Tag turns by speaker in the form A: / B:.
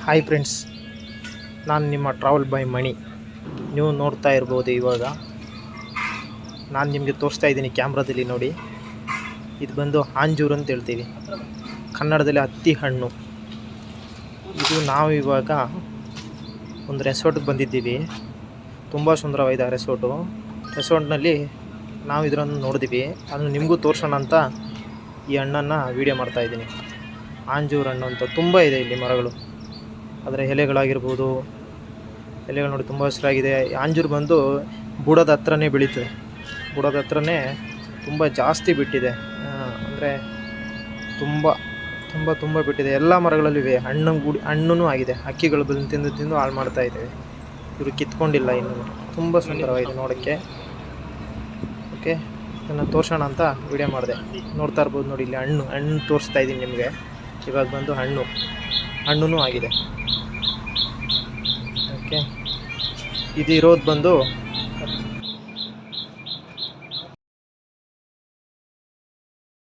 A: Hi friends, ನಾನು ನಿಮ್ಮ travel by ಮಣಿ. ನೀವು ನೋಡ್ತಾ ಇರ್ಬೋದು. ಇವಾಗ ನಾನು ನಿಮಗೆ ತೋರಿಸ್ತಾ ಇದ್ದೀನಿ ಕ್ಯಾಮ್ರಾದಲ್ಲಿ. ನೋಡಿ, ಇದು ಬಂದು ಆಂಜೂರು ಅಂತ ಹೇಳ್ತೀವಿ, ಕನ್ನಡದಲ್ಲಿ ಹತ್ತಿ ಹಣ್ಣು. ಇದು ನಾವು ಇವಾಗ ಒಂದು ರೆಸಾರ್ಟ್ಗೆ ಬಂದಿದ್ದೀವಿ. ತುಂಬ ಸುಂದರವಾಗಿದೆ ರೆಸಾರ್ಟ್ನಲ್ಲಿ ನಾವು ಇದನ್ನು ನೋಡಿದ್ವಿ. ಅದನ್ನು ನಿಮಗೂ ತೋರಿಸೋಣ ಅಂತ ಈ ಹಣ್ಣನ್ನು ವೀಡಿಯೋ ಮಾಡ್ತಾಯಿದ್ದೀನಿ. ಆಂಜೂರು ಹಣ್ಣು ಅಂತ ತುಂಬ ಇದೆ ಇಲ್ಲಿ ಮರಗಳು. ಅದರ ಎಲೆಗಳಾಗಿರ್ಬೋದು, ಎಲೆಗಳು ನೋಡಿ ತುಂಬ ಹಸಿರಾಗಿದೆ. ಆಂಜೂರು ಬಂದು ಬುಡದ ಹತ್ರನೇ ಬೆಳೀತದೆ. ಬುಡದ ಹತ್ರನೇ ತುಂಬ ಜಾಸ್ತಿ ಬಿಟ್ಟಿದೆ, ಅಂದರೆ ತುಂಬ ತುಂಬ ತುಂಬ ಬಿಟ್ಟಿದೆ. ಎಲ್ಲ ಮರಗಳಲ್ಲಿವೆ. ಹಣ್ಣು ಆಗಿದೆ. ಹಕ್ಕಿಗಳು ಬಂದು ತಿಂದು ಹಾಳು ಮಾಡ್ತಾ ಇದ್ದೇವೆ. ಇವರು ಕಿತ್ಕೊಂಡಿಲ್ಲ ಇನ್ನೂ. ತುಂಬ ಸುಂದರವಾಗಿದೆ ನೋಡೋಕ್ಕೆ. ಓಕೆ, ಇದನ್ನು ತೋರಿಸೋಣ ಅಂತ ವಿಡಿಯೋ ಮಾಡಿದೆ. ನೋಡ್ತಾ ಇರ್ಬೋದು ನೋಡಿ, ಇಲ್ಲಿ ಹಣ್ಣು ತೋರಿಸ್ತಾ ಇದ್ದೀನಿ ನಿಮಗೆ. ಇವಾಗ ಬಂದು ಹಣ್ಣು ಆಗಿದೆ. ಓಕೆ, ಇದು ಇರೋದು ಬಂದು